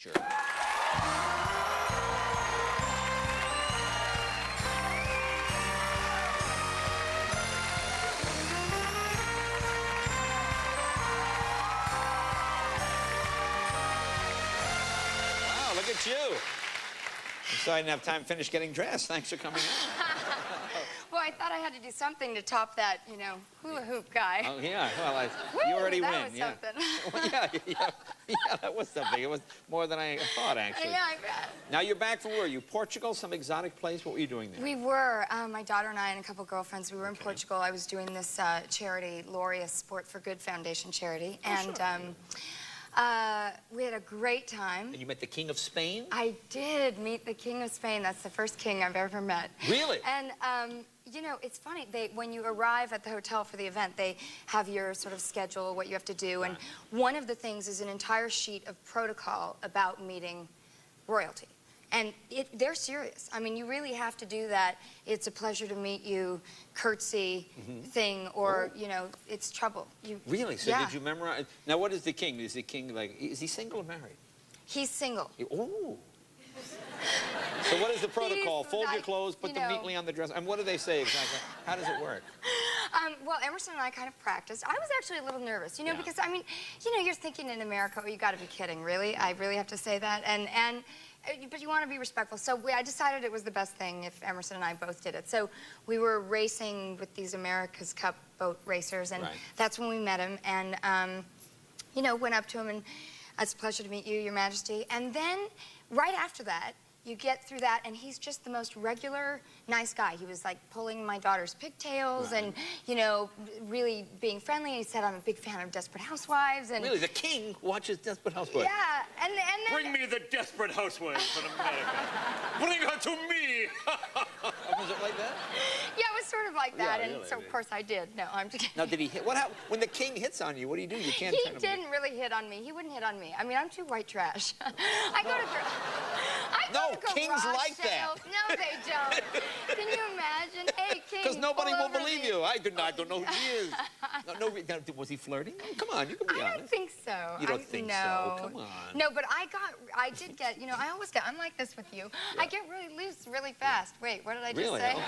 Sure. Wow, look at you. I'm sorry I didn't have time to finish getting dressed. Thanks for coming in. Well, I thought I had to do something to top that, hula hoop guy. Oh, yeah. Well, you already that win. Was yeah. something. Well, yeah, that was something. It was more than I thought, actually. Yeah, I bet. Now, you're back from where? You Portugal, some exotic place? What were you doing there? We were, my daughter and I and a couple girlfriends, we were in Portugal. I was doing this charity, Laureus Sport for Good Foundation charity. Oh, and sure. We had a great time. And you met the King of Spain? I did meet the King of Spain. That's the first king I've ever met. Really? And, it's funny. When you arrive at the hotel for the event, they have your sort of schedule, what you have to do. Right. And one of the things is an entire sheet of protocol about meeting royalty. And they're serious. I mean, you really have to do that. It's a pleasure to meet you, curtsy thing, or, it's trouble. Really? So yeah. did you memorize? Now, what is the king? Is the king, is he single or married? He's single. Oh. So what is the protocol? Fold your clothes, put them neatly on the dresser. And what do they say exactly? How does it work? Well, Emerson and I kind of practiced. I was actually a little nervous, Yeah. because, you're thinking in America, oh, you got to be kidding, really? I really have to say that? But you want to be respectful. So I decided it was the best thing if Emerson and I both did it. So we were racing with these America's Cup boat racers, and that's when we met him. And, went up to him, and it's a pleasure to meet you, Your Majesty. And then right after that, you get through that, and he's just the most regular, nice guy. He was, like, pulling my daughter's pigtails and, really being friendly. He said, I'm a big fan of Desperate Housewives. And Really? The king watches Desperate Housewives? yeah. And then... Bring me the Desperate Housewives from America. Bring her to me. Was it like that? Yeah, it was sort of like that, Yeah, and really, so, of course, I did. No, I'm just kidding. Now, did he hit? What happened? When the king hits on you, what do you do? You can't He turn him didn't really hit on me. He wouldn't hit on me. I'm too white trash. I go to No, garage kings like that. sales. No, they don't. Can you imagine? Hey, king, Because nobody pull will over believe me. you. I don't know who he is. Was he flirting? Oh, come on, you can be I honest. don't think so. You don't think no. so? Come on. No, but I did get, I always get, I'm like this with you. Yeah. I get really loose really fast. Wait, what did I just Really? say? Okay.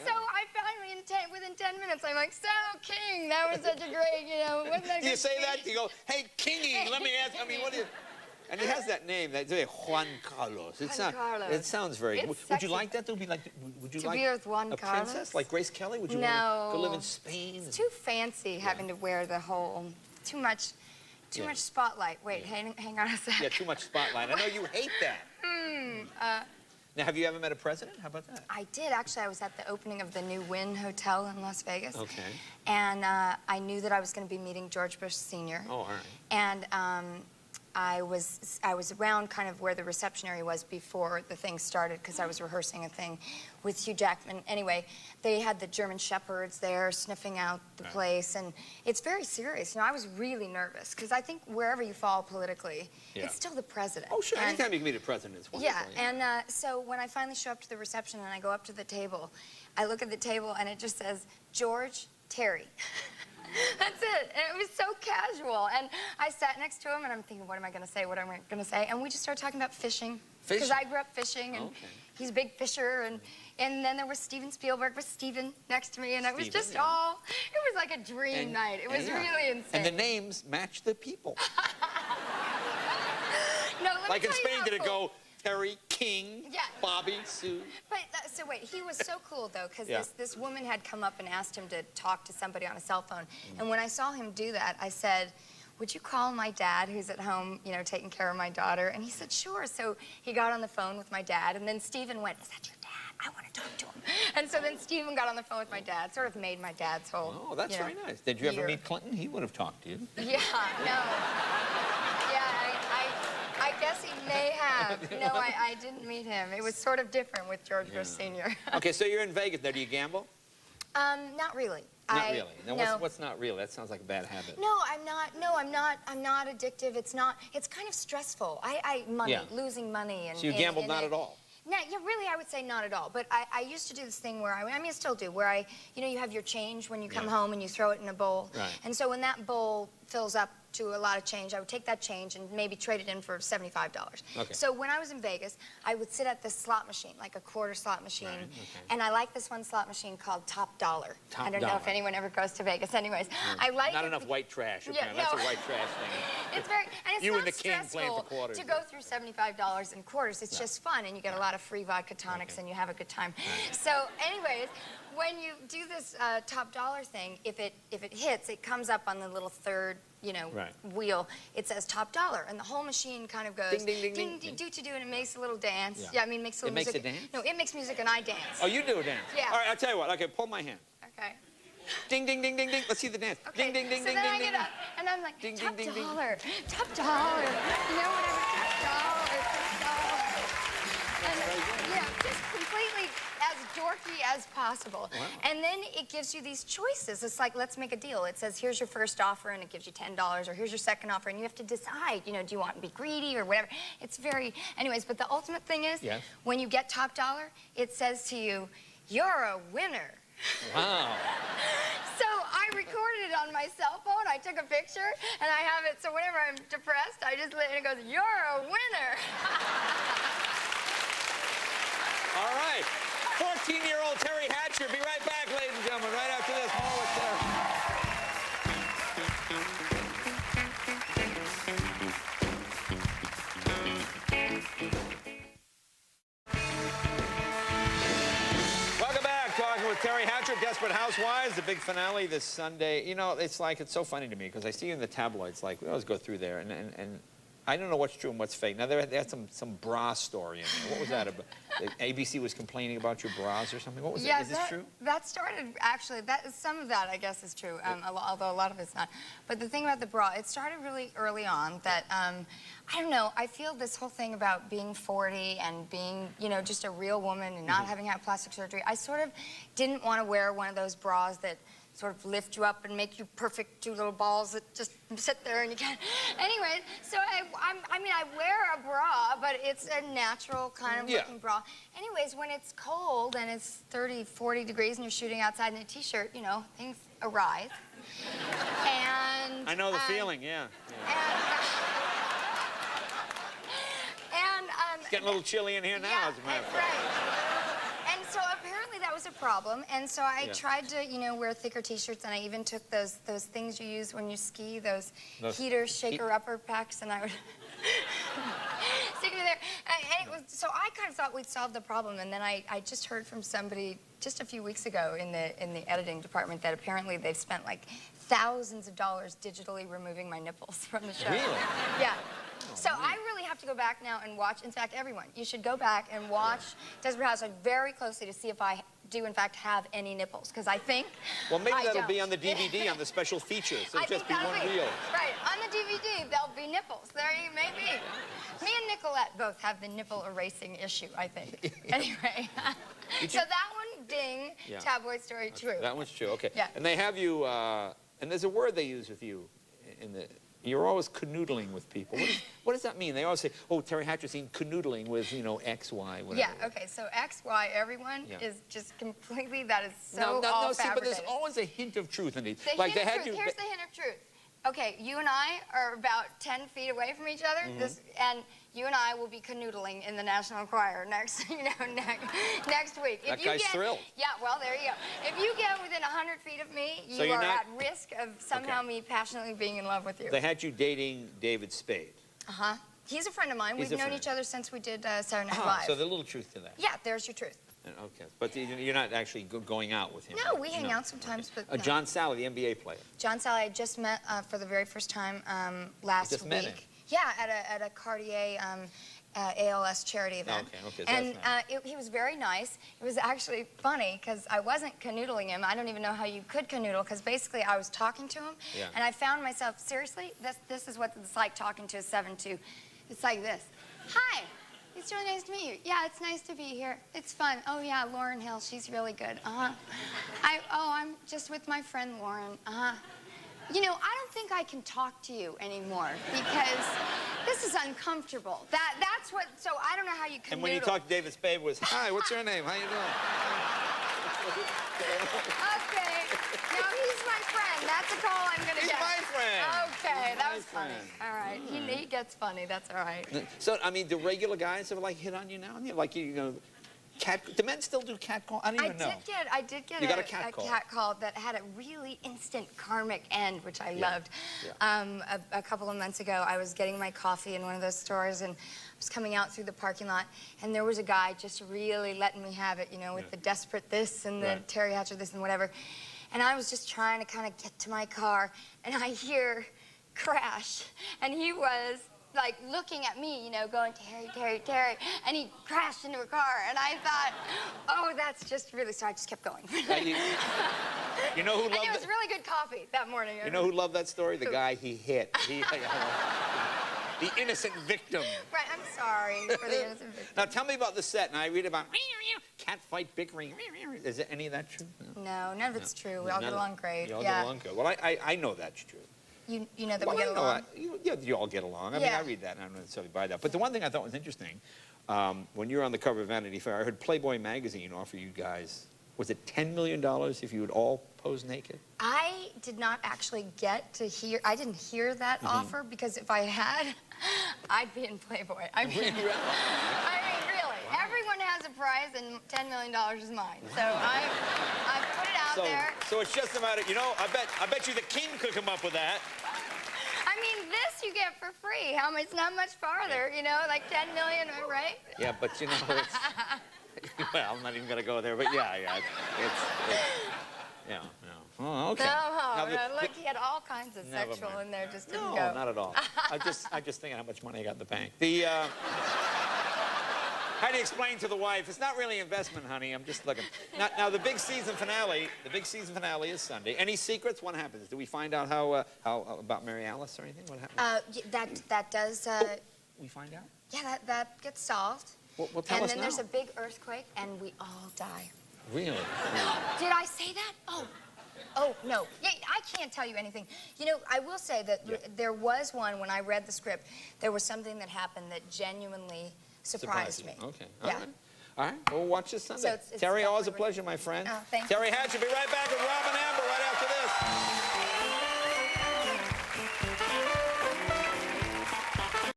So I finally, within 10 minutes, I'm like, so, King, that was such a great, wasn't that Do you good say speech?" that? Do you go, hey, Kingy, let me ask, what do you... And he has that name, Juan Carlos. Carlos. It sounds very... It's Would sexy. you like that? Would you To like be with Juan a Carlos? princess like Grace Kelly? Would you No. want to live in Spain? It's too fancy having to wear the whole, too much spotlight. Wait, hang on a sec. Yeah, too much spotlight. I know you hate that. Now, have you ever met a president? How about that? I did, actually. I was at the opening of the new Wynn Hotel in Las Vegas. Okay. And I knew that I was going to be meeting George Bush Sr. Oh, all right. And I was around kind of where the reception area was before the thing started, because I was rehearsing a thing with Hugh Jackman. Anyway, they had the German shepherds there sniffing out the place, and it's very serious. I was really nervous, because I think wherever you fall politically, it's still the president. Oh, sure. And, Anytime you can meet a president, it's wonderful. yeah, and so when I finally show up to the reception and I go up to the table, I look at the table and it just says, George, Teri. That's it. And it was so casual. And I sat next to him, and I'm thinking, what am I going to say? What am I going to say? And we just started talking about fishing. Because I grew up fishing, and he's a big fisher. And then there was Steven Spielberg with Steven next to me, and it was just all, it was like a dream night. It was really insane. And the names match the people. No, let me Like in tell you Spain, how did it cool. go Terry, King, Bobby, Sue? But, so wait, he was so cool, though, because Yeah. this woman had come up and asked him to talk to somebody on a cell phone. And when I saw him do that, I said, would you call my dad, who's at home, taking care of my daughter? And he said, sure. So he got on the phone with my dad, and then Stephen went, is that your dad? I want to talk to him. And so then Stephen got on the phone with my dad, sort of made my dad's whole, Oh, that's very nice. Did you ever meet Clinton? He would have talked to you. Yeah, no. Yeah, I guess he may have. No, I didn't meet him. It was sort of different with George Bush Sr. Okay, so you're in Vegas now. Do you gamble? Not really. Not really. Now, no. what's not real? That sounds like a bad habit. No, I'm not. No, I'm not addictive. It's not. It's kind of stressful. Money, losing money, and so you gambled not at all. No, yeah, really, I would say not at all. But I used to do this thing where I still do, where you have your change when you come home and you throw it in a bowl. Right. And so when that bowl fills up to a lot of change, I would take that change and maybe trade it in for $75. Okay. So when I was in Vegas, I would sit at this slot machine, like a quarter slot machine, Right, okay. and I like this one slot machine called Top Dollar. Top I don't know if Dollar. anyone ever goes to Vegas. Anyways, I like Not it enough because- white trash. Yeah, That's no. a white trash thing. It's very, and it's You not and the king playing for stressful quarters. to go through $75 in quarters. It's just fun, and you get a lot of free vodka tonics, Okay. and you have a good time. So, anyways, when you do this Top Dollar thing, if it hits, it comes up on the little third, Right. wheel. It says Top Dollar, and the whole machine kind of goes Ding, ding, ding, ding. do, and it makes a little dance. Yeah. Yeah, I mean, makes a little It makes music. a dance? No, it makes music, and I dance. Oh, you do a dance? Yeah. All right, I'll tell you what. Okay, pull my hand. Okay. Ding, ding, ding, ding, ding. Let's see the dance. Okay. Ding, ding, ding, so ding, then ding, I ding. get up, and I'm like, Ding, ding, Top ding, ding. Dollar, Top Dollar, whatever, Top Dollar, Top Dollar. And, just completely as dorky as possible. Wow. And then it gives you these choices. It's like, let's make a deal. It says, here's your first offer, and it gives you $10, or here's your second offer, and you have to decide, do you want to be greedy or whatever. It's very, anyways, but the ultimate thing is, Yes. when you get Top Dollar, it says to you, you're a winner. Wow. So I recorded it on my cell phone. I took a picture, and I have it. So whenever I'm depressed, I just and it goes, "You're a winner." All right. 14-year-old Teri Hatcher. Be right back, ladies and gentlemen, right after this. More with Teri. Welcome back. Talking with Teri Hatcher, Desperate Housewives, the big finale this Sunday. It's so funny to me because I see you in the tabloids. Like, we always go through there, and I don't know what's true and what's fake. Now, they had some bra story in there. What was that about? ABC was complaining about your bras or something? What was it? Is this true? That started, actually, some of that, I guess, is true, although a lot of it's not. But the thing about the bra, it started really early on that, I don't know, I feel this whole thing about being 40 and being, just a real woman and not having had plastic surgery, I sort of didn't want to wear one of those bras that sort of lift you up and make you perfect two little balls that just sit there and you can't. Anyway, so I mean, I wear a bra, but it's a natural kind of looking bra. Anyways, when it's cold and it's 30, 40 degrees and you're shooting outside in a t-shirt, things arise. And I know the feeling, yeah. It's getting a little chilly in here now, as a matter of fact. Right. And so apparently that was a problem. And so I tried to, wear thicker t-shirts, and I even took those things you use when you ski, those heater shaker upper packs, and I would stick it in there. And so I kind of thought we'd solved the problem, and then I just heard from somebody just a few weeks ago in the editing department that apparently they've spent like thousands of dollars digitally removing my nipples from the show. Really? Yeah. So I really have to go back now and watch. In fact, everyone, you should go back and watch Desperate Housewives very closely to see if I do, in fact, have any nipples. Because I think Well, maybe that'll don't. be on the DVD, on the special features. It'll I just think be that'll one be. reel. Right. On the DVD, there'll be nipples. There you may be. Me and Nicolette both have the nipple erasing issue, I think. Anyway. So that one, ding, tabloid story, true. That one's true, okay. Yeah. And they have you, and there's a word they use with you you're always canoodling with people. What does that mean? They always say, oh, Teri Hatcher's seen canoodling with, X, Y, whatever. Yeah, okay, so X, Y, everyone is just completely, that is so No, all see, but there's fabricated. always a hint of truth in these. The Like hint they of had truth. you. Here's the hint of truth. Okay, you and I are about 10 feet away from each other, and you and I will be canoodling in the National Choir next week. That guy's thrilled. Yeah, well, there you go. If you get within 100 feet of me, So you you're are not- at risk of somehow me passionately being in love with you. They had you dating David Spade. Uh-huh. He's a friend of mine. He's We've a known friend. each other since we did Saturday Night Live. So there's a little truth to that. Yeah, there's your truth. Okay, but you're not actually going out with him. No, right? we hang out sometimes, but no. John Sally, the NBA player. John Sally, I just met for the very first time last just week. met him? Yeah, at a Cartier ALS charity event. Okay, so and that's nice. he was very nice. It was actually funny because I wasn't canoodling him. I don't even know how you could canoodle because basically I was talking to him, and I found myself, seriously, this is what it's like talking to a 7'2". It's like this. Hi. It's really nice to meet you. Yeah, it's nice to be here. It's fun. Oh, yeah, Lauren Hill, she's really good. I'm just with my friend Lauren. I don't think I can talk to you anymore because this is uncomfortable. That's what, so I don't know how you canoodle. And when you talked to David Spade was, hi, what's your name? How you doing? Okay. Now, he's my friend. That's a call I'm going to He's get. my friend. Okay, that was funny. All right. He gets funny. That's all right. So, I mean, do regular guys ever, like, hit on you now? I mean, like, you know, do men still do cat call? I don't even know. I did get You got a a cat call that had a really instant karmic end, which I loved. Yeah. A couple of months ago, I was getting my coffee in one of those stores, and I was coming out through the parking lot, and there was a guy just really letting me have it, you know, with the desperate this and the Teri Hatcher this and whatever. And I was just trying to kind of get to my car, and I hear crash, and he was like looking at me, you know, going, Teri, Teri, Teri, and he crashed into a car, and I thought, oh, that's just really, so I just kept going. You know who loved and it was really good coffee that morning. You know who loved that story? The guy he hit. The innocent victim. Right, I'm sorry for the innocent victim. Now, tell me about the set. And I read about cat fight, bickering. Is any of that true? No, none of it's true. We all get along great. You all get along good. Well, I know that's true. You know that we get along? You all get along. I mean, I read that, and I don't necessarily buy that. But the one thing I thought was interesting, when you were on the cover of Vanity Fair, I heard Playboy magazine offer you guys, was it $10 million if you would all pose naked? I did not actually get to hear, I didn't hear that offer, because if I had, I'd be in Playboy. I mean, really. Everyone has a prize, and $10 million is mine. So I've put it out there. So it's just a matter, you know, I bet you the king could come up with that. I mean, this you get for free. It's not much farther, you know, like 10 million, right? Yeah, but you know, it's, well, I'm not even going to go there, but yeah, Oh, okay. No, look, he had all kinds of sexual in there, just didn't go. No, not at all. I'm just thinking how much money I got in the bank. How do you explain to the wife? It's not really investment, honey. I'm just looking. Now the big season finale. The big season finale is Sunday. Any secrets? What happens? Do we find out how about Mary Alice or anything? What happens? That does. We find out. Yeah, that gets solved. Well, tell us now. And then there's a big earthquake, and we all die. Really? Did I say that? Oh, no. Yeah, I can't tell you anything. You know, I will say that there was one, when I read the script, there was something that happened that genuinely surprised me. Okay. Yeah. All right. Well, watch this Sunday. So it's Teri, always a pleasure, my friend. Oh, thank you. Teri Hatcher, be right back with Rob and Amber right after this.